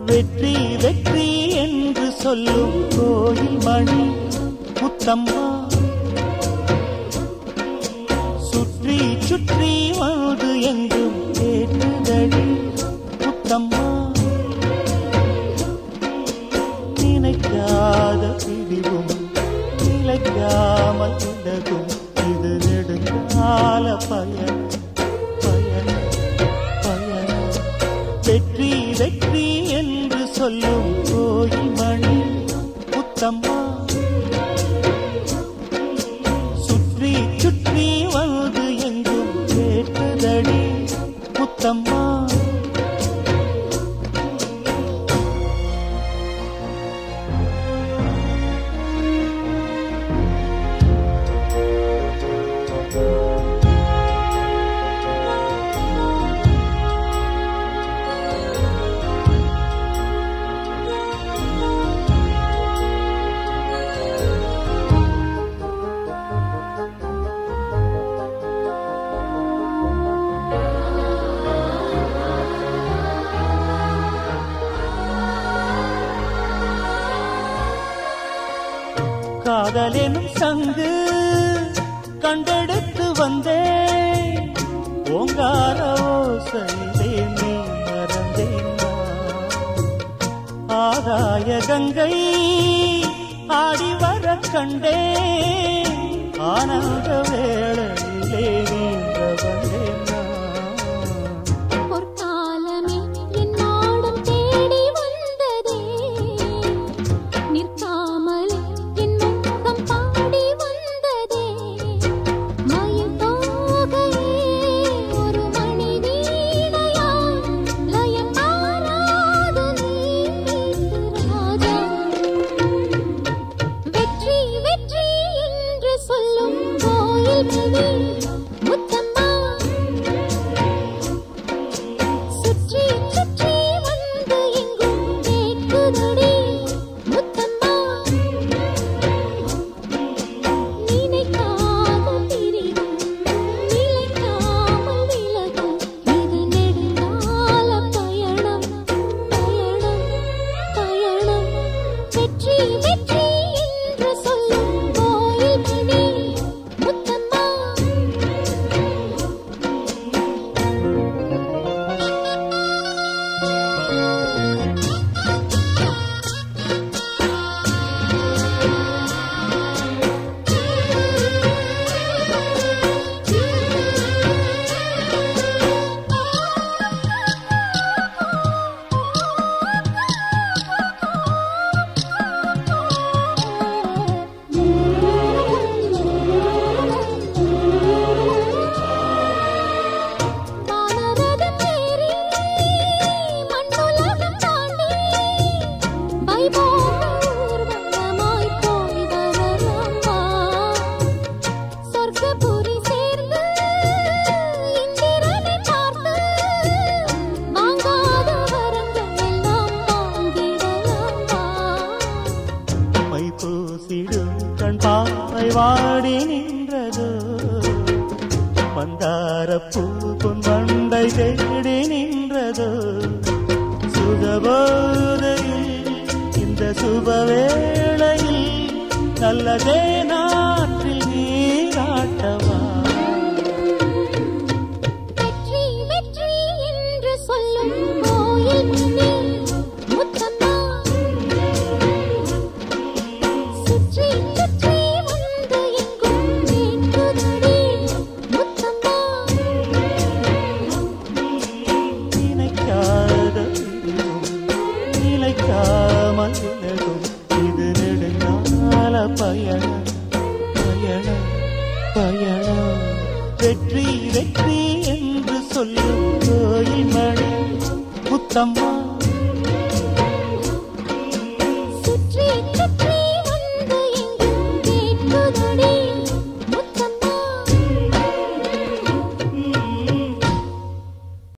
வெற்றி வெற்றி என்று சொல்லும் கோயில் மணி முத்தம்மா, சுற்றி சுற்றி வந்து எங்கும் கேட்டுதடி முத்தம்மா. நினைக்காத பிரிவும் நிலைக்காமல் விலகும், இது நெடுங்கால பயணம் பயணம் பயணம். வெற்றி வெற்றி என்று சொல்லும் கோயில் மணி முத்தம்மா, சுற்றி சுற்றி வந்து எங்கும் கேட்டதடி முத்தம்மா. காதலெனும் சங்கு கண்டெடுத்து வந்தேன், ஓங்கார ஓசையிலே நீ மறந்தேன். ஆகாய கங்கை ஆடி வர கண்டேன், ஆனந்த வேளையிலே நீங்க வந்தேன். வாடி நின்றதோ மந்தாரப்பூ பொன்வண்டை தேடி நின்றதோ, சுகபோதையில் இந்த சுபவேளையில் நல்லதே நாற்றில் நீராட்டவா. வெற்றி வெற்றி என்று சொல்லும் கோயில் முத்தம்மா, சுற்றி சுற்றி வந்து எங்கும் கேட்குதடி முத்தம்மா. நினைக்காத பயணம் பயணம் பயணம் வெற்றி வெற்றி என்று சொல்லும் கோயில் மணி முத்தம்மா